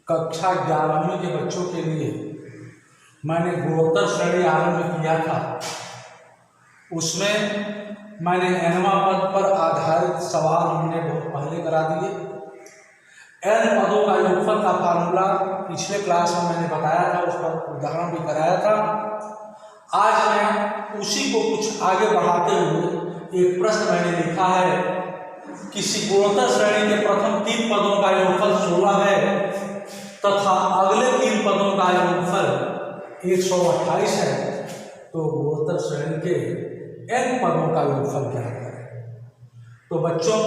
कक्षा 11वीं के बच्चों के लिए मैंने गुणोत्तर श्रेणी आरंभ किया था। उसमें मैंने nवां पद पर आधारित सवाल हमने बहुत पहले करा दिए। n पदों का योगफल का फार्मूला पिछले क्लास में मैंने बताया था, उस पर उदाहरण भी कराया था। आज मैं उसी को कुछ आगे बढ़ाते हुए एक प्रश्न मैंने लिखा है। किसी गुणोत्तर श्रेणी के प्रथम 3 पदों का योगफल 16 है तथा अगले 3 पदों का योगफल 128 है, तो गुणोत्तर श्रेणी के n पदों का योगफल क्या करें। तो बच्चों,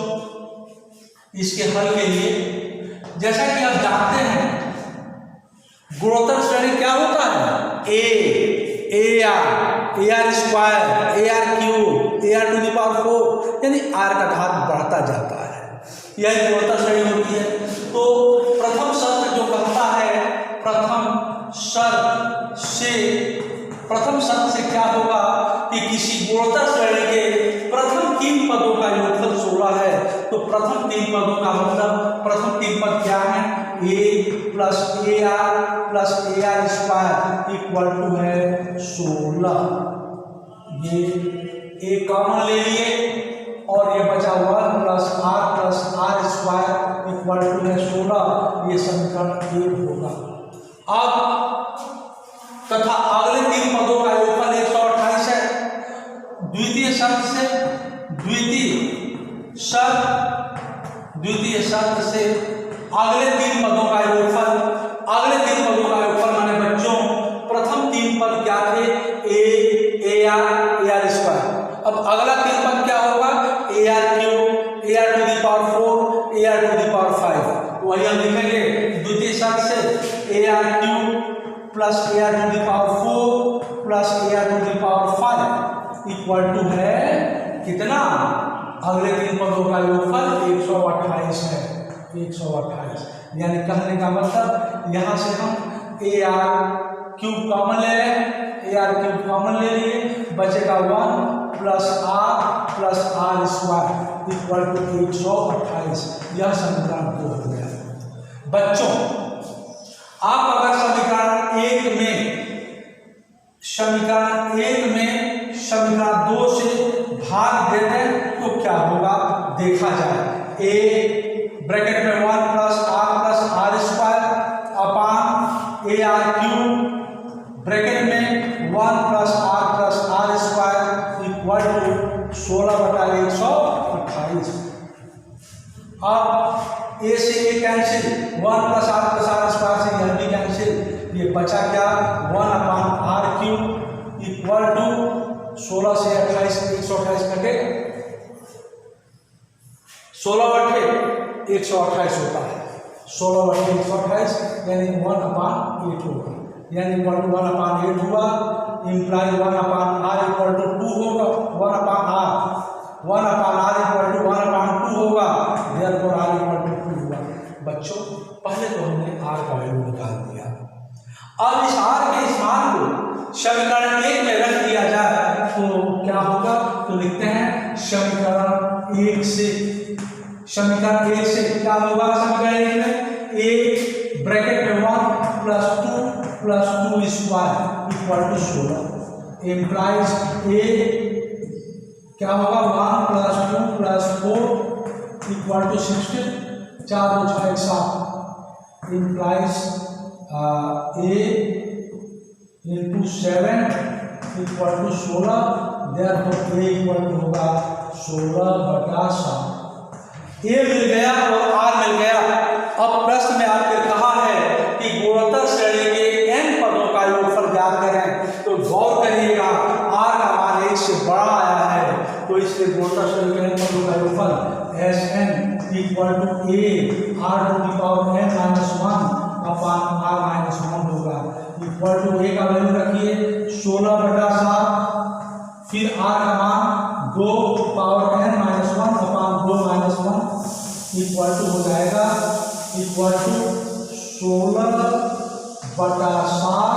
इसके हल के लिए जैसा कि आप जानते हैं गुणोत्तर श्रेणी क्या होता है, a r square ar cube ar to the power 4 यानी r का घात बढ़ता जाता है, यह गुणोत्तर श्रेणी होती है। तो प्रथम शर्त जो कहता है, प्रथम शर्त से क्या होगा कि किसी गुणोत्तर श्रेणी के प्रथम 3 पदों का योगफल 16 है, तो प्रथम 3 पदों का मतलब प्रथम 3 पद क्या है, a plus ar square equal to है 16। ये a कॉमन ले लिए और ये बचा 1 plus r square equal to है 16। ये समीकरण 1 होगा। अब तथा अगले 3 पदों का योगफल 128 है। द्वितीय शर्त से अगले 3 पदों का योगफल माने बच्चों प्रथम 3 पद क्या थे, ar स्क्वायर। अब अगला 3 पद क्या होगा, ar cube ar to the power 4 ar to the power 5। वही हम लिखेंगे द्वितीय शर्त से ar cube plus ar to the power 4 plus ar to the power 5 equal to है कितना, अगले 3 पदों का योगफल 128 है, 128। यानी कहने का मतलब यहाँ से हम ar क्यूब कॉमन ले लें, ar क्यूब कॉमन ले लिए, बचेगा 1 plus r square equal to 128। यह समीकरण 2 हो गया। बच्चों, आप अगर समीकरण 1 में समीकरण 2 से भाग दे दें तो क्या होगा देखा जाए। a ब्रैकेट में 1 plus r square upon ar cube bracket में 1 plus r square equal to 16/128। अब a से a cancel, 1 plus r square से यह भी कैंसिल, ये बचा क्या 1 upon r cube equal to 16 से 28 128 कटे 16/128 होता है। 16/128 यानी 1 अपान 8 होगा, यानी 1 अपान 8 हुआ, imply 1 upon r equal to 2 होगा, 1 upon r equal to 1 upon 2 होगा, देयरफॉर r इक्वल टू 2 हुआ। बच्चों, पहले तो हमने r का वैल्यू निकाल दिया। अब इस r के इस मान को समीकरण 1 में रख दिया जाए तो क्या होगा, तो लिखते हैं समीकरण 1 से क्या होगा, समीकरण 1 में a ब्रैकेट में 1 plus 2 square equal to 16 implies a क्या होगा 1 प्लस 2 प्लस 4 इक्वल टू 16, 4 और 6 7 implies a into 7 equal to 16, therefore a equal to होगा 16/7। a मिल गया और r मिल गया। अब प्रश्न में आपने कहा है कि गुणोत्तर श्रेणी के n पदों का योगफल ज्ञात करें, तो गौर करिएगा r का मान 1 से बड़ा आया है, तो इसलिए गुणोत्तर श्रेणी के n पदों का योगफल Sn equal to a r to the power n minus 1 upon r minus 1 होगा, इक्वल टू a का वैल्यू रखिए 16/7, फिर r का मान 2 power n minus 1 upon 2 minus 1 equal to हो जाएगा इक्वल टू 16/7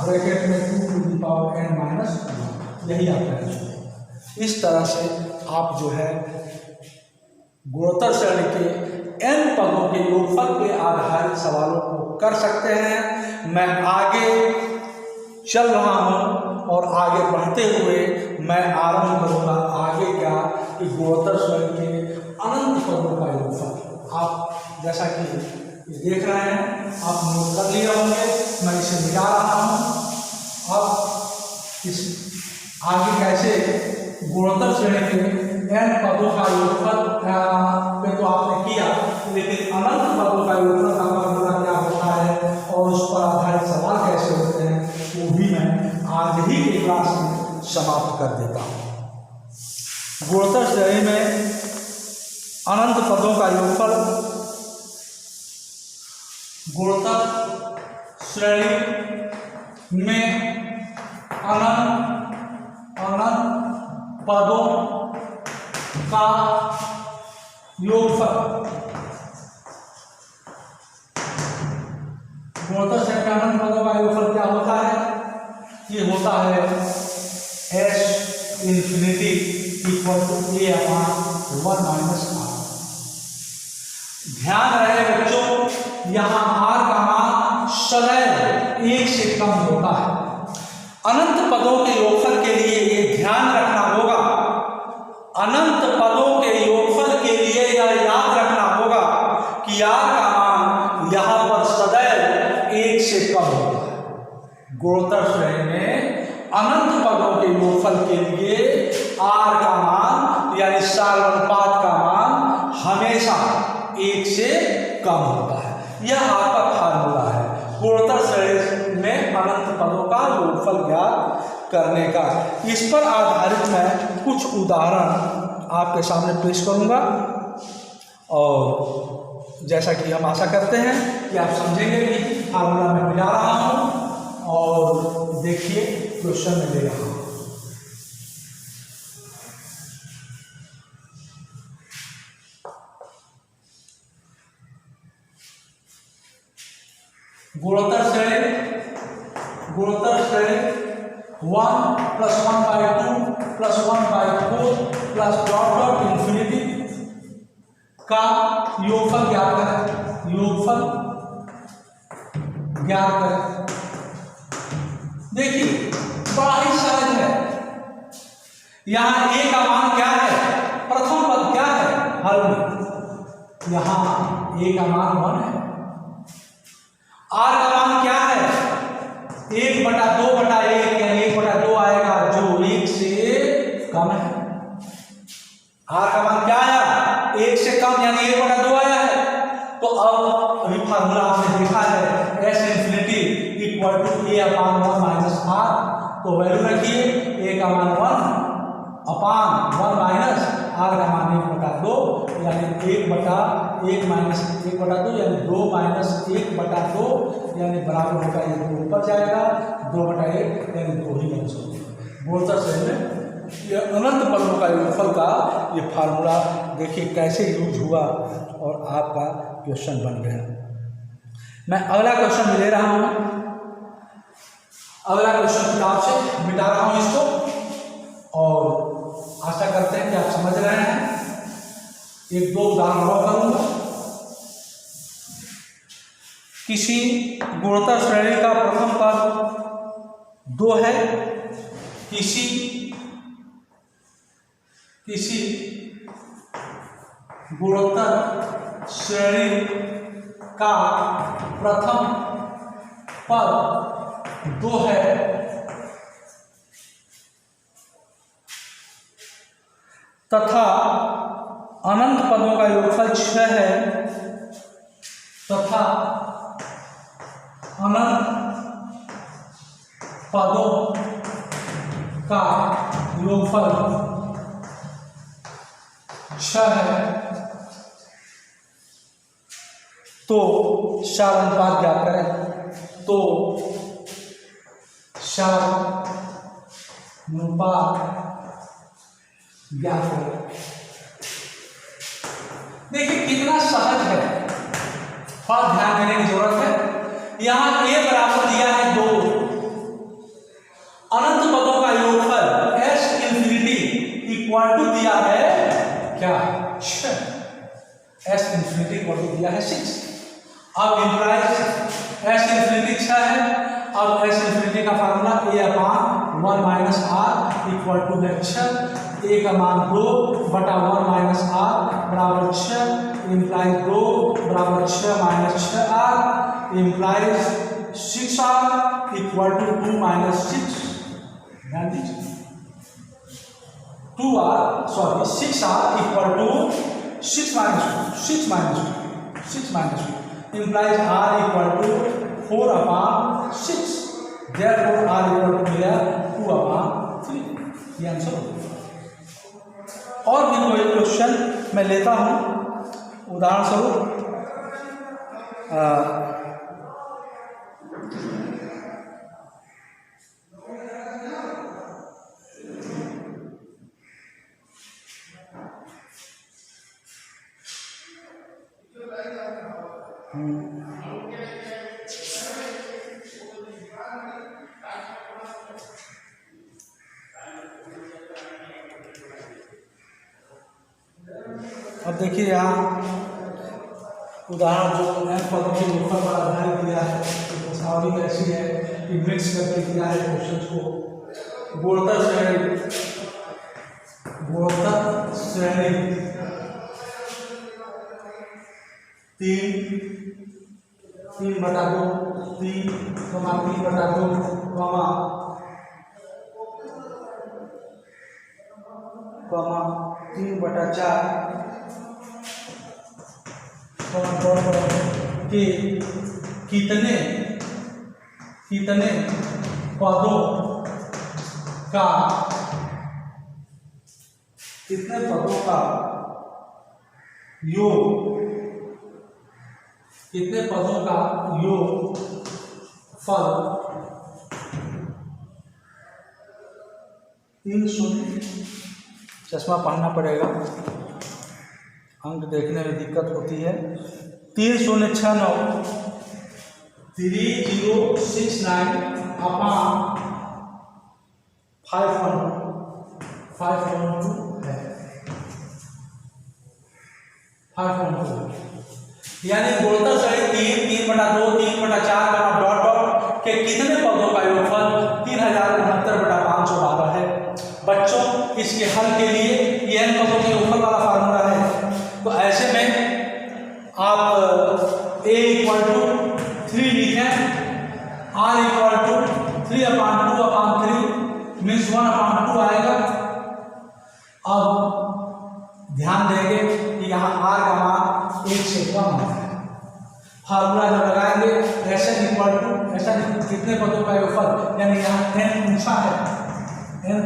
ब्रैकेट में 2 to the power n minus 1। यही आपका आंसर। इस तरह से आप जो है गुणोत्तर श्रेणी के n पदों के योगफल के आधारित सवालों को कर सकते हैं। मैं आगे चल रहा हूँ और आगे बढ़ते हुए मैं आरंभ करूँगा आगे क्या कि गुणोत्तर श्रेणी के अनंत पदों का योगफल। आप जैसा कि देख रहे हैं, आप नोट कर लिए होंगे, मैं इसे मिटा रहा हूँ। अब इस आगे कैसे गुणोत्तर श्रेणी के n पदों का योगफल पे तो आपने किया, लेकिन अनंत पदों का योगफल का फॉर्मूला क्या होता है और उस पर आधारित सवाल कैसे होते हैं वो भी मैं आज ही की क्लास में समाप्त कर देता हूँ। गुणोत्तर श्रेणी में अनंत पदों का योगफल, गुणोत्तर श्रेणी में अनंत पदों का योगफल, गुणोत्तर श्रेणी में अनंत पदों का योगफल क्या होता है? ये होता है s infinity equal to a upon 1 minus r। ध्यान रहे बच्चों, यहाँ r का मान सदैव 1 से कम होता है। अनंत पदों के योगफल के लिए ये ध्यान रखना होगा, अनंत पदों के योगफल के लिए यह याद रखना होगा कि r का मान यहाँ पर सदैव 1 से कम होता है। गुणोत्तर श्रेणी में अनंत पदों के योगफल के लिए r का मान यानी सारणुपात का मान हमेशा 1 से कम होता है। यह आपका फार्मूला है गुणोत्तर श्रेणी में अनंत पदों का योगफल ज्ञात करने का। इस पर आधारित मैं कुछ उदाहरण आपके सामने पेश करूंगा और जैसा कि हम आशा करते हैं कि आप समझेंगे कि फार्मूला मैं मिला रहा हूं और देखिए क्वेश्चन में ले रहा हूं। गुणोत्तर श्रेणी 1 + 1/2 + 1/4 प्लस डॉट इंफिनिटी का योगफल ज्ञात करें, योगफल ज्ञात करें। देखिए बड़ा ही सहज है, यहाँ a का मान क्या है, प्रथम पद क्या है हल में, यहाँ a का मान 1 है, r का मान क्या है 1/2/1 यानी 1/2 आएगा जो 1 से कम है। r का मान क्या आया 1 से कम यानी 1/2 आया है। तो अब अभी फार्मूला आपने देखा है s infinity equal to a upon 1 minus r। तो वैल्यू रखिए a का मान 1 अपान 1 माइनस r का मान 1/2 यानी 1/1 माइनस 1/2 यानी 2 माइनस 1/2 यानी बराबर होगा ये 2 ऊपर जाएगा 2/1 यानी 2 ही बच जाएगा। गुणोत्तर श्रेणी में ये अनंत पदों का योगफल का ये फार्मूला देखिए कैसे यूज हुआ और आपका क्वेश्चन बन गया। मैं अगला क्वेश्चन ले रहा हूँ, अगला क्वेश्चन किताब से मिटा रहा हूँ इसको और आशा करते हैं कि आप समझ रहे हैं। 1-2 उदाहरण और करूंगा। किसी गुणोत्तर श्रेणी का प्रथम पद 2 है, किसी गुणोत्तर श्रेणी का प्रथम पद 2 है तथा अनंत पदों का योगफल 6 है तथा अनंत पदों का योगफल 6 है, तो सारणुपात ज्ञात करें। तो सारणुपात ज्ञात करें। देखिए कितना सहज है, थोड़ा ध्यान देने की जरूरत है। यहां a बराबर दिया है 2, अनंत पदों का योगफल s इंफिनिटी इक्वल टू दिया है क्या 6, s इंफिनिटी इक्वल टू दिया है 6। अब इंप्लाइज एस इन्फिनिटी 6 है। अब एस इन्फिनिटी का formula A upon 1 minus R equal to है 6। ए का मान 2 बटा 1 माइनस आर बराबर 6 इम्प्लाइज 2 बराबर 6 minus 6 R implies 6 R equal to 2 minus 6। ध्यान दीजिए 2 R sorry 6 R equal to 6 minus 2 implies R equal to 4 upon 6। Therefore R equal to मिला 2 upon 3। ये आंसर होगा। और भी कोई क्वेश्चन मैं लेता हूँ, उदाहरण स्वरूप अब देखिए यहाँ उदाहरण जो n पदों के ऊपर पर आधारित दिया है, तो सावली ऐसी है कि मिक्स करके दिया है क्वेश्चन को। गुणोत्तर श्रेणी 3 बटा 2 3 बटा 2 3 बटा 4 के कितने पदों का योग फल 3 शून्य, चश्मा पहनना पड़ेगा, अंक देखने में दिक्कत होती है। 3069 3069 अपान 512 है 512, यानी गुणोत्तर श्रेणी 3 बटा 2 3 बटा 4 डॉट डॉट के कितने पदों का योगफल 3069 बटा 512 है। बच्चों इसके हल के लिए ये n पदों के योगफल वाला फार्मूला है, तो ऐसे में आप a इक्वल टू 3 लिखें, r equal to 3 upon 2 upon 3 means 1 upon 2 आएगा। अब ध्यान देंगे कि यहाँ r का मान 1 से कम है। फार्मूला जब लगाएंगे एसएन इक्वल टू कितने पदों का योगफल, यानी यहाँ n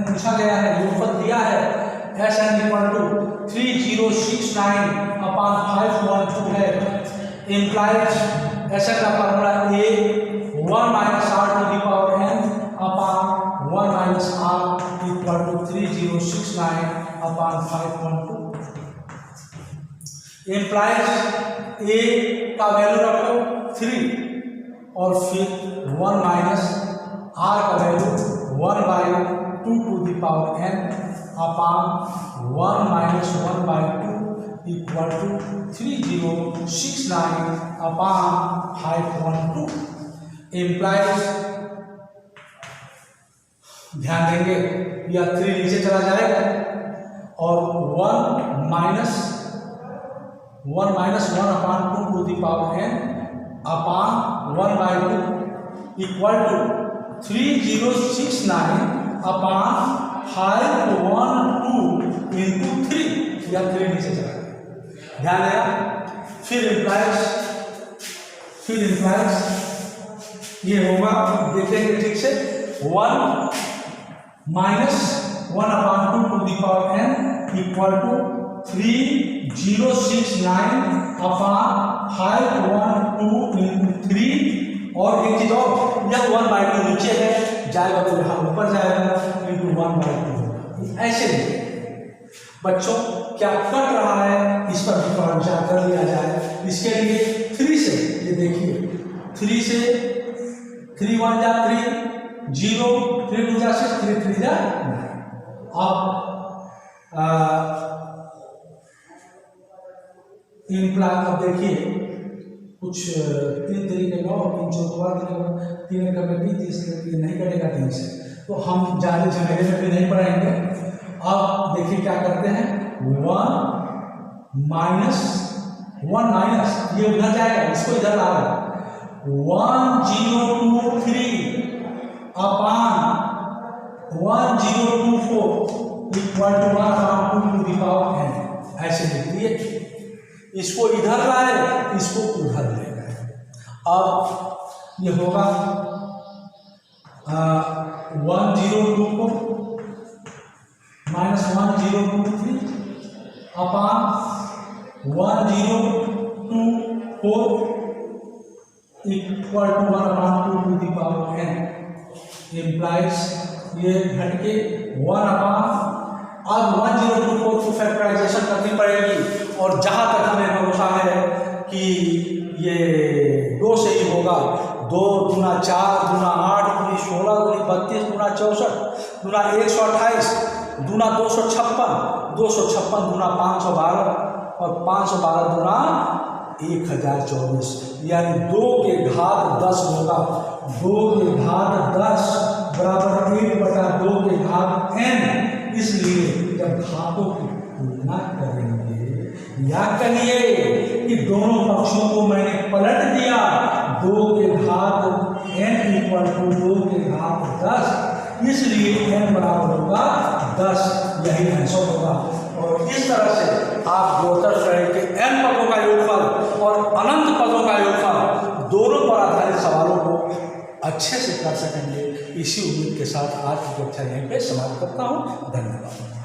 पूछा गया है, योगफल दिया है। एसएन इक्वल टू 3069 अपान 512 है। इम्प्लाइज एसएन का formula a 1 minus r to the power n upon 1 minus r equal to 3069 upon 512। Implies a का वैल्यू रखो 3 और फिर 1 माइनस r का value 1/2 to the power n upon 1 minus 1/2 equal to 3069 upon 512। Implies ध्यान देंगे या 3 नीचे चला जाएगा और 1 minus 1 upon 2 to the power n upon 1/2 equal to 3069 upon 512 into 3 या 3 नीचे चला गया। ध्यान देगा। फिर इम्प्लाइज ये होगा, देखेंगे ठीक से, 1 minus 1 upon 2 to the power n equal to 3069 upon 512 into 3। और एक चीज और, यह 1/2 नीचे है जाएगा तो यहाँ ऊपर जाएगा इंटू 1/2। ऐसे बच्चों क्या कट रहा है इस पर भी थोड़ा विचार कर लिया जाए। इसके लिए 3 से, ये देखिए 3 से 3 1 जा 3 0 3 2 जा 6 3 3 जा 9। अब इम्प्लाई, अब देखिए कुछ 3 तरीके का और 3 चौकोर तरीके 3 का भी 30 नहीं कटेगा 3 से, तो हम ज़्यादा झमेले में भी नहीं पढ़ाएंगे। अब देखिए क्या करते हैं, 1 माइनस ये उधर जाएगा, इसको इधर ला रहा है, 1023 upon 1024 equal to 1/2 to the power n, ऐसे लिख दिए। इसको इधर लाए, इसको उधर ले गए। अब ये होगा 1024 minus 1023 upon 1024 equal to 1/2 to the power n implies ये घट के 1/, अब 1024 को फैक्टराइजेशन करनी पड़ेगी, और जहाँ तक हमें भरोसा है कि ये 2 से ही होगा, 2 दूना 4 दूना 8 दूनी 16 दूनी 32 दूना 64 दूना 128 दूना 256 दूना 512 और 512 दूना 1024, यानी 2 के घात 10 होगा। 2 के घात 10 बराबर 1/2 के घात n। इसलिए जब घातों की तुलना करेंगे, याद करिए कि दोनों पक्षों को मैंने पलट दिया, 2 के घात n इक्वल टू 2 के घात 10, इसलिए n बराबर होगा 10, यही आंसर होगा। और इस तरह से आप गोचर श्रेणी के n पदों का योगफल और अनंत पदों का योगफल दोनों पर आधारित सवालों को अच्छे से कर सकेंगे। इसी उम्मीद के साथ आज की कक्षा यहीं पे समाप्त करता हूँ। धन्यवाद।